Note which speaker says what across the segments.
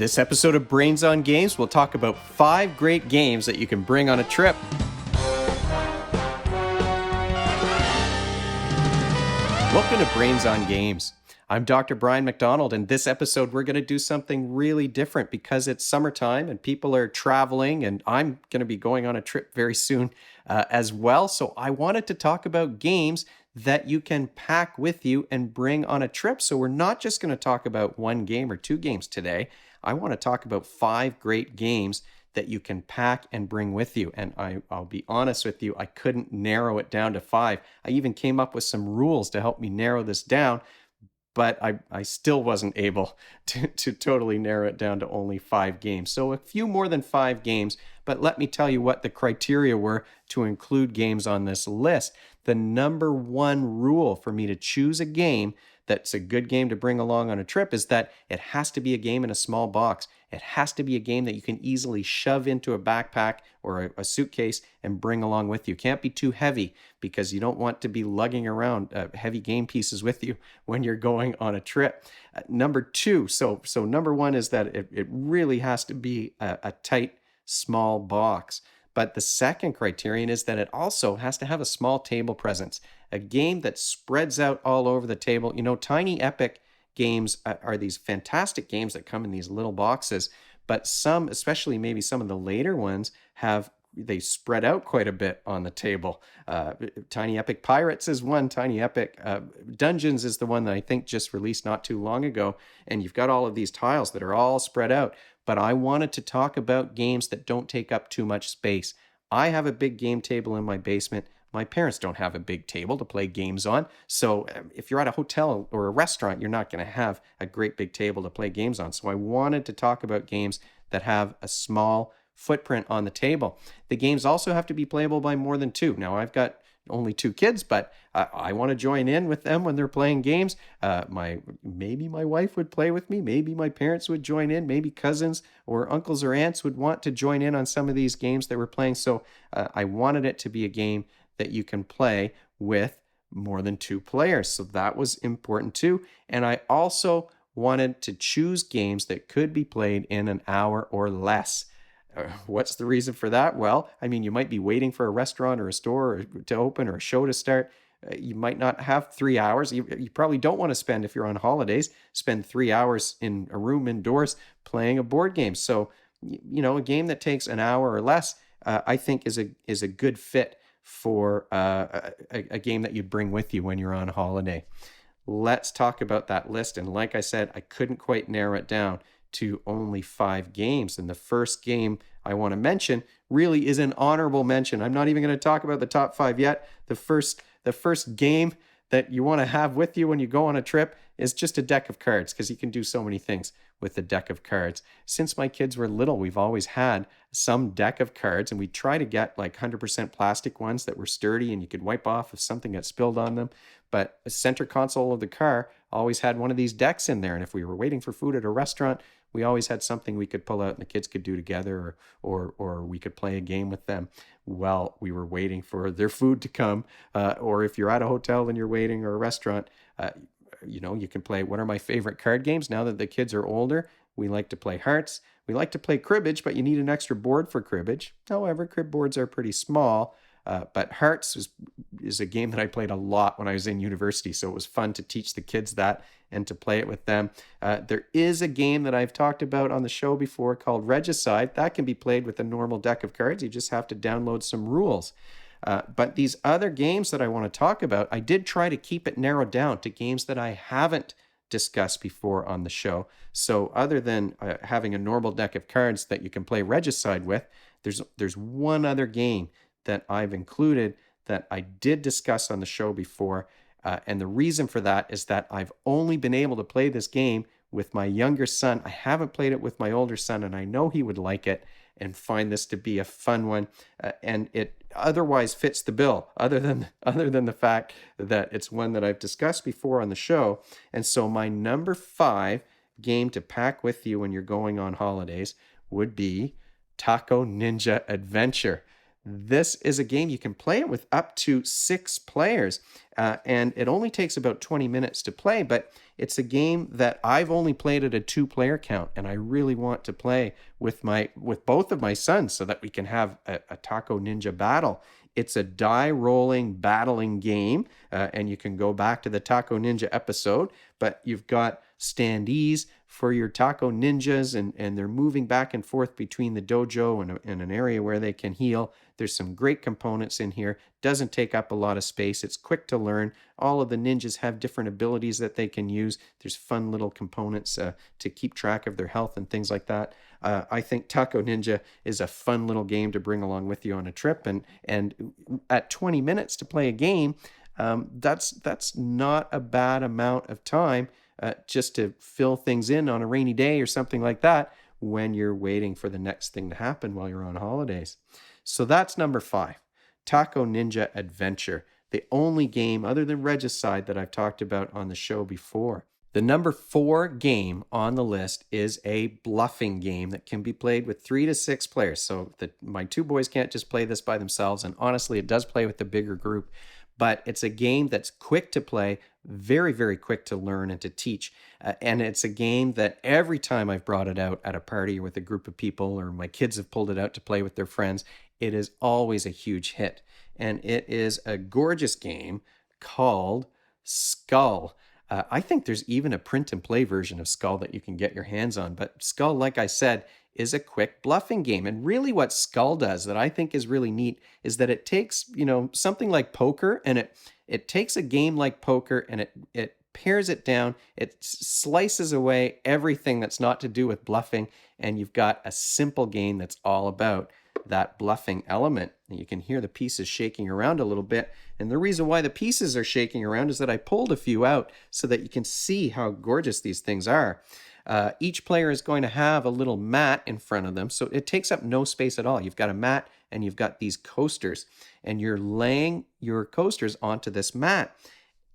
Speaker 1: This episode of Brains on Games, we'll talk about 5 great games that you can bring on a trip. Welcome to Brains on Games. I'm Dr. Brian McDonald, and this episode we're going to do something really different because it's summertime and people are traveling, and I'm going to be going on a trip very soon as well. So I wanted to talk about games that you can pack with you and bring on a trip. So we're not just going to talk about one game or 2 games today. I want to talk about 5 great games that you can pack and bring with you. And I'll be honest with you, I couldn't narrow it down to 5. I even came up with some rules to help me narrow this down, but I still wasn't able to totally narrow it down to only 5 games. So a few more than 5 games, but let me tell you what the criteria were to include games on this list. The number one rule for me to choose a game that's a good game to bring along on a trip is that it has to be a game in a small box. It has to be a game that you can easily shove into a backpack or a suitcase and bring along with you. Can't be too heavy because you don't want to be lugging around heavy game pieces with you when you're going on a trip. Number 2, so number 1 is that it really has to be a tight, small box. But the second criterion is that it also has to have a small table presence, a game that spreads out all over the table. You know, Tiny Epic games are these fantastic games that come in these little boxes, but some, especially maybe some of the later ones, they spread out quite a bit on the table. Tiny Epic Pirates is one. Tiny Epic Dungeons is the one that I think just released not too long ago. And you've got all of these tiles that are all spread out. But I wanted to talk about games that don't take up too much space. I have a big game table in my basement. My parents don't have a big table to play games on. So if you're at a hotel or a restaurant, you're not going to have a great big table to play games on. So I wanted to talk about games that have a small footprint on the table. The games also have to be playable by more than 2. Now, I've got only 2 kids, but I want to join in with them when they're playing games. Maybe my wife would play with me. Maybe my parents would join in. Maybe cousins or uncles or aunts would want to join in on some of these games that we're playing. So I wanted it to be a game that you can play with more than 2 players. So that was important too. And I also wanted to choose games that could be played in an hour or less. What's the reason for that? Well, I mean, you might be waiting for a restaurant or a store to open or a show to start. You might not have 3 hours. You probably don't want to spend, if you're on holidays, spend 3 hours in a room indoors playing a board game. So, you know, a game that takes an hour or less, I think is a good fit for a game that you'd bring with you when you're on holiday. Let's talk about that list. And like I said, I couldn't quite narrow it down to only 5 games. And the first game I want to mention really is an honorable mention. I'm not even going to talk about the top 5 yet. The first game that you want to have with you when you go on a trip is just a deck of cards, because you can do so many things with a deck of cards. Since my kids were little, we've always had some deck of cards, and we try to get like 100% plastic ones that were sturdy and you could wipe off if something got spilled on them. But a center console of the car always had one of these decks in there, and if we were waiting for food at a restaurant, we always had something we could pull out and the kids could do together, or we could play a game with them while we were waiting for their food to come. Or if you're at a hotel and you're waiting, or a restaurant, you can play one of my favorite card games. Now that the kids are older, we like to play hearts. We like to play cribbage, but you need an extra board for cribbage. However, crib boards are pretty small. But Hearts is a game that I played a lot when I was in university, so it was fun to teach the kids that and to play it with them. There is a game that I've talked about on the show before called Regicide. That can be played with a normal deck of cards. You just have to download some rules. But these other games that I want to talk about, I did try to keep it narrowed down to games that I haven't discussed before on the show. So other than having a normal deck of cards that you can play Regicide with, there's one other game that I've included that I did discuss on the show before. And the reason for that is that I've only been able to play this game with my younger son. I haven't played it with my older son, and I know he would like it and find this to be a fun one. And it otherwise fits the bill, other than the fact that it's one that I've discussed before on the show. And so my number 5 game to pack with you when you're going on holidays would be Taco Ninja Adventure. This is a game you can play it with up to 6 players, and it only takes about 20 minutes to play, but it's a game that I've only played at a 2-player count, and I really want to play with both of my sons so that we can have a Taco Ninja battle. It's a die rolling battling game, and you can go back to the Taco Ninja episode, but you've got standees for your Taco Ninjas, and they're moving back and forth between the dojo and an area where they can heal. There's some great components in here. Doesn't take up a lot of space. It's quick to learn. All of the ninjas have different abilities that they can use. There's fun little components to keep track of their health and things like that. I think Taco Ninja is a fun little game to bring along with you on a trip. And at 20 minutes to play a game, that's not a bad amount of time just to fill things in on a rainy day or something like that when you're waiting for the next thing to happen while you're on holidays. So that's number 5, Taco Ninja Adventure, the only game other than Regicide that I've talked about on the show before. The number 4 game on the list is a bluffing game that can be played with 3 to 6 players. So my 2 boys can't just play this by themselves, and honestly, it does play with the bigger group. But it's a game that's quick to play, very, very quick to learn and to teach. And it's a game that every time I've brought it out at a party or with a group of people, or my kids have pulled it out to play with their friends, it is always a huge hit. And it is a gorgeous game called Skull. I think there's even a print and play version of Skull that you can get your hands on. But Skull, like I said, is a quick bluffing game. And really what Skull does that I think is really neat is that it takes, something like poker, and it takes a game like poker and it pares it down. It slices away everything that's not to do with bluffing, and you've got a simple game that's all about that bluffing element. And you can hear the pieces shaking around a little bit. And the reason why the pieces are shaking around is that I pulled a few out so that you can see how gorgeous these things are. Each player is going to have a little mat in front of them, so it takes up no space at all. You've got a mat and you've got these coasters, and you're laying your coasters onto this mat.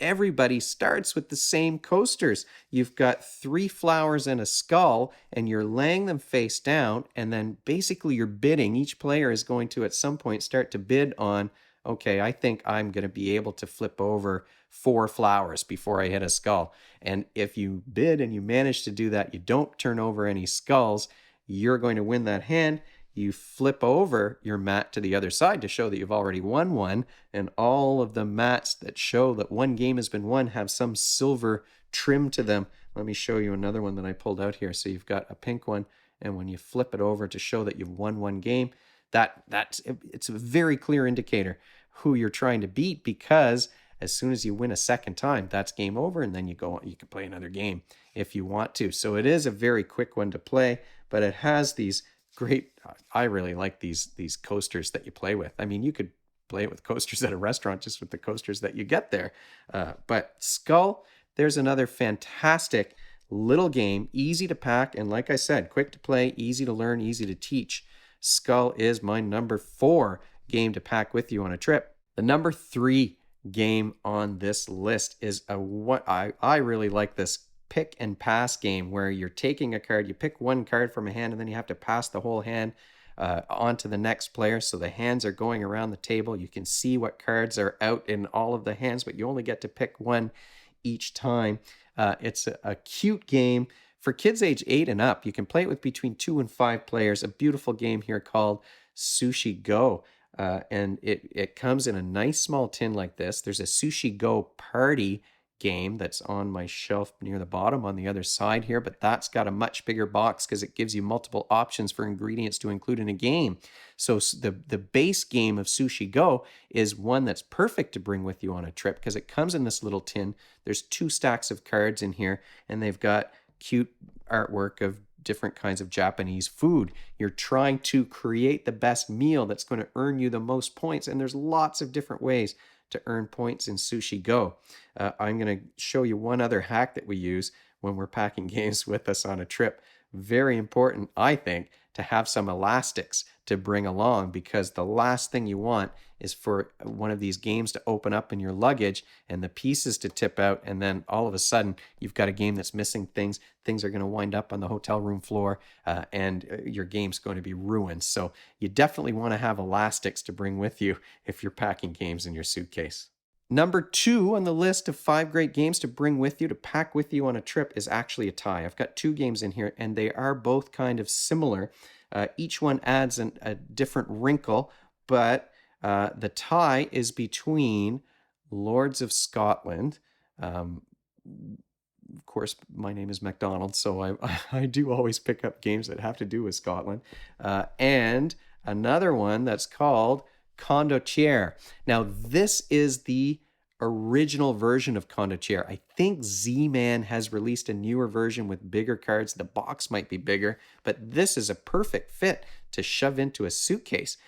Speaker 1: Everybody starts with the same coasters. You've got 3 flowers and a skull, and you're laying them face down, and then basically you're bidding. Each player is going to at some point start to bid on, okay, I think I'm going to be able to flip over 4 flowers before I hit a skull. And if you bid and you manage to do that, you don't turn over any skulls, you're going to win that hand. You flip over your mat to the other side to show that you've already won one, and all of the mats that show that one game has been won have some silver trim to them. Let me show you another one that I pulled out here. So you've got a pink one, and when you flip it over to show that you've won one game, it's a very clear indicator who you're trying to beat, because as soon as you win a second time, that's game over, and then you go on, you can play another game if you want to. So it is a very quick one to play, but it has these great, I really like these coasters that you play with. I mean, you could play it with coasters at a restaurant just with the coasters that you get there. But Skull, there's another fantastic little game, easy to pack, and like I said, quick to play, easy to learn, easy to teach. Skull is my number 4 game to pack with you on a trip. The number 3 game on this list is what I really like, this pick and pass game where you're taking a card, you pick one card from a hand, and then you have to pass the whole hand on to the next player. So the hands are going around the table. You can see what cards are out in all of the hands, but you only get to pick one each time. It's a cute game for kids age 8 and up. You can play it with between 2 and 5 players. A beautiful game here called Sushi Go. And it comes in a nice small tin like this. There's a Sushi Go Party game that's on my shelf near the bottom on the other side here, but that's got a much bigger box because it gives you multiple options for ingredients to include in a game. So the base game of Sushi Go is one that's perfect to bring with you on a trip because it comes in this little tin. There's 2 stacks of cards in here, and they've got cute artwork of different kinds of Japanese food. You're trying to create the best meal that's going to earn you the most points, and there's lots of different ways to earn points in Sushi Go. I'm going to show you one other hack that we use when we're packing games with us on a trip. very important, I think, to have some elastics to bring along, because the last thing you want is for one of these games to open up in your luggage and the pieces to tip out, and then all of a sudden you've got a game that's missing things. Things are going to wind up on the hotel room floor, and your game's going to be ruined. So you definitely want to have elastics to bring with you if you're packing games in your suitcase. Number 2 on the list of 5 great games to bring with you, to pack with you on a trip, is actually a tie. I've got 2 games in here, and they are both kind of similar. Each one adds a different wrinkle, but the tie is between Lords of Scotland. Of course, my name is MacDonald, so I do always pick up games that have to do with Scotland. And another one that's called Condottiere. Now, this is the original version of Condottiere. I think Z-Man has released a newer version with bigger cards. The box might be bigger, but this is a perfect fit to shove into a suitcase.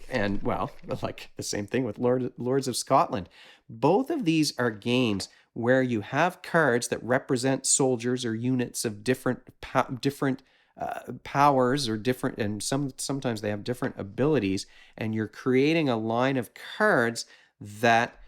Speaker 1: And, well, like the same thing with Lords of Scotland. Both of these are games where you have cards that represent soldiers or units of different powers, or different, and sometimes they have different abilities, and you're creating a line of cards that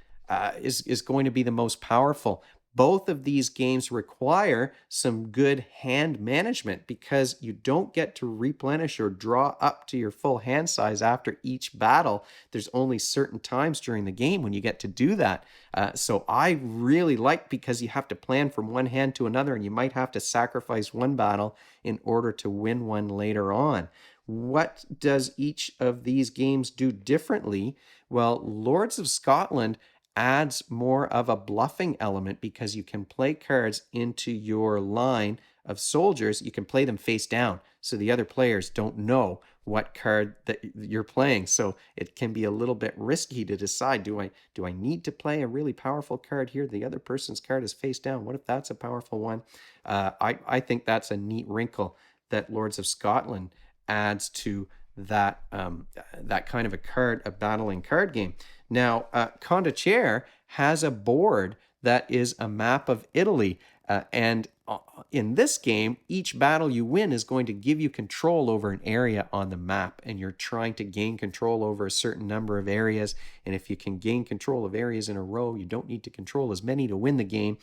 Speaker 1: is going to be the most powerful. Both of these games require some good hand management, because you don't get to replenish or draw up to your full hand size after each battle. There's only certain times during the game when you get to do that. So I really like, because you have to plan from one hand to another, and you might have to sacrifice one battle in order to win one later on. What does each of these games do differently? Well, Lords of Scotland adds more of a bluffing element, because you can play cards into your line of soldiers. You can play them face down, so the other players don't know what card that you're playing. So it can be a little bit risky to decide, do I need to play a really powerful card here? The other person's card is face down. What if that's a powerful one? I think that's a neat wrinkle that Lords of Scotland adds to that kind of a battling card game. Now, Condottiere has a board that is a map of Italy, and in this game, each battle you win is going to give you control over an area on the map, and you're trying to gain control over a certain number of areas. And if you can gain control of areas in a row, you don't need to control as many to win the game.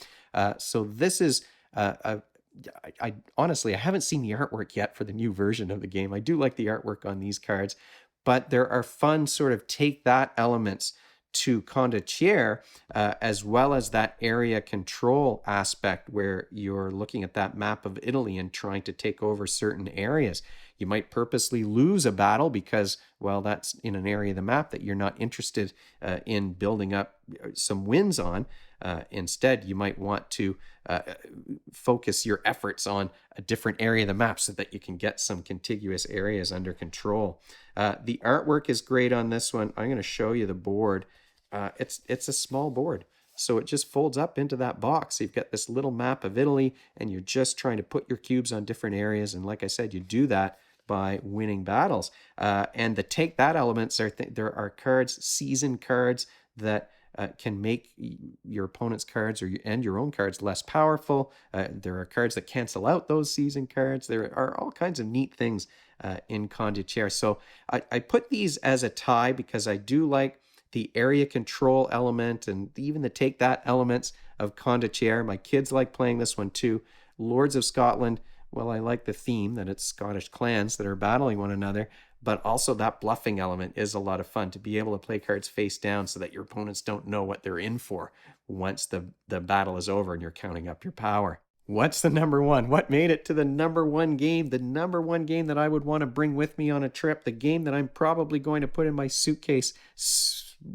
Speaker 1: So this is I honestly, I haven't seen the artwork yet for the new version of the game. I do like the artwork on these cards, but there are fun sort of take that elements to Condottiere, as well as that area control aspect, where you're looking at that map of Italy and trying to take over certain areas. You might purposely lose a battle because, well, that's in an area of the map that you're not interested in building up some wins on. Instead, you might want to focus your efforts on a different area of the map so that you can get some contiguous areas under control. The artwork is great on this one. I'm going to show you the board. It's a small board, so it just folds up into that box. So you've got this little map of Italy, and you're just trying to put your cubes on different areas. And like I said, you do that by winning battles. And the take that elements there are cards, season cards, that can make your opponent's cards and your own cards less powerful. There are cards that cancel out those season cards. There are all kinds of neat things in Condottiere. So I put these as a tie, because I do like the area control element and even the take that elements of Condottiere. My kids like playing this one too. Lords of Scotland, well, I like the theme that it's Scottish clans that are battling one another, but also that bluffing element is a lot of fun, to be able to play cards face down so that your opponents don't know what they're in for once the battle is over and you're counting up your power. What's the number one? What made it to the number one game? The number one game that I would want to bring with me on a trip, the game that I'm probably going to put in my suitcase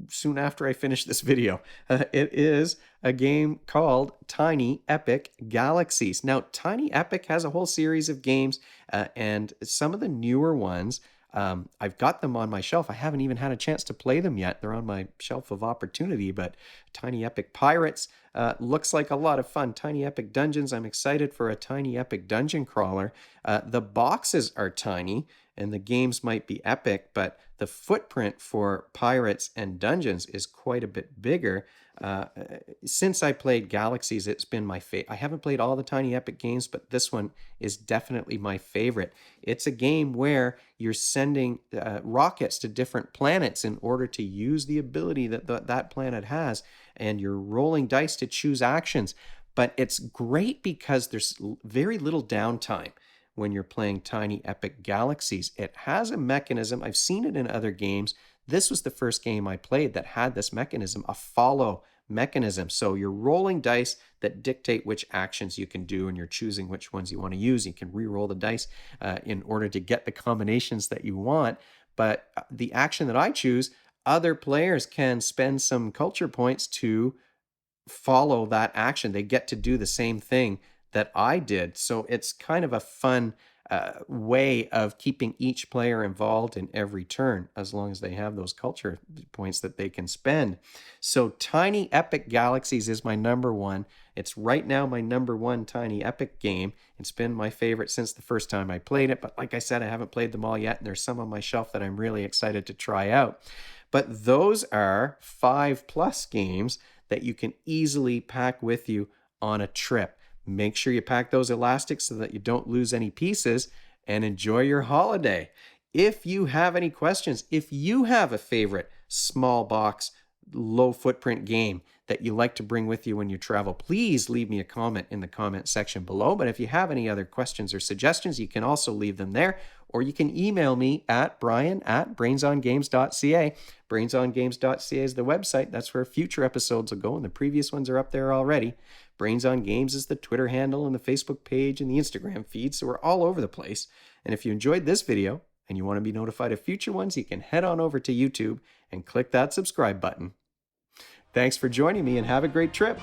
Speaker 1: soon after I finish this video. It is a game called Tiny Epic Galaxies. Now, Tiny Epic has a whole series of games, and some of the newer ones, I've got them on my shelf. I haven't even had a chance to play them yet. They're on my shelf of opportunity, but Tiny Epic Pirates looks like a lot of fun. Tiny Epic Dungeons, I'm excited for a Tiny Epic Dungeon Crawler. The boxes are tiny, and the games might be epic, but the footprint for Pirates and Dungeons is quite a bit bigger. Since I played Galaxies, it's been my favorite. I haven't played all the Tiny Epic games, but this one is definitely my favorite. It's a game where you're sending rockets to different planets in order to use the ability that that planet has, and you're rolling dice to choose actions. But it's great because there's very little downtime when you're playing Tiny Epic Galaxies. It has a mechanism. I've seen it in other games. This was the first game I played that had this mechanism, a follow mechanism. So you're rolling dice that dictate which actions you can do, and you're choosing which ones you want to use. You can re-roll the dice in order to get the combinations that you want. But the action that I choose, other players can spend some culture points to follow that action. They get to do the same thing that I did. So it's kind of a fun way of keeping each player involved in every turn, as long as they have those culture points that they can spend. So Tiny Epic Galaxies is my number one. It's right now my number one Tiny Epic game. It's been my favorite since the first time I played it. But like I said, I haven't played them all yet, and there's some on my shelf that I'm really excited to try out. But those are 5+ games that you can easily pack with you on a trip. Make sure you pack those elastics so that you don't lose any pieces, and enjoy your holiday. If you have any questions, if you have a favorite small box, low footprint game that you like to bring with you when you travel, please leave me a comment in the comment section below. But if you have any other questions or suggestions, you can also leave them there, or you can email me at brian@brainsongames.ca. Brainsongames.ca is the website. That's where future episodes will go, and the previous ones are up there already. Brains on Games is the Twitter handle and the Facebook page and the Instagram feed, so we're all over the place. And if you enjoyed this video and you want to be notified of future ones, you can head on over to YouTube and click that subscribe button. Thanks for joining me, and have a great trip.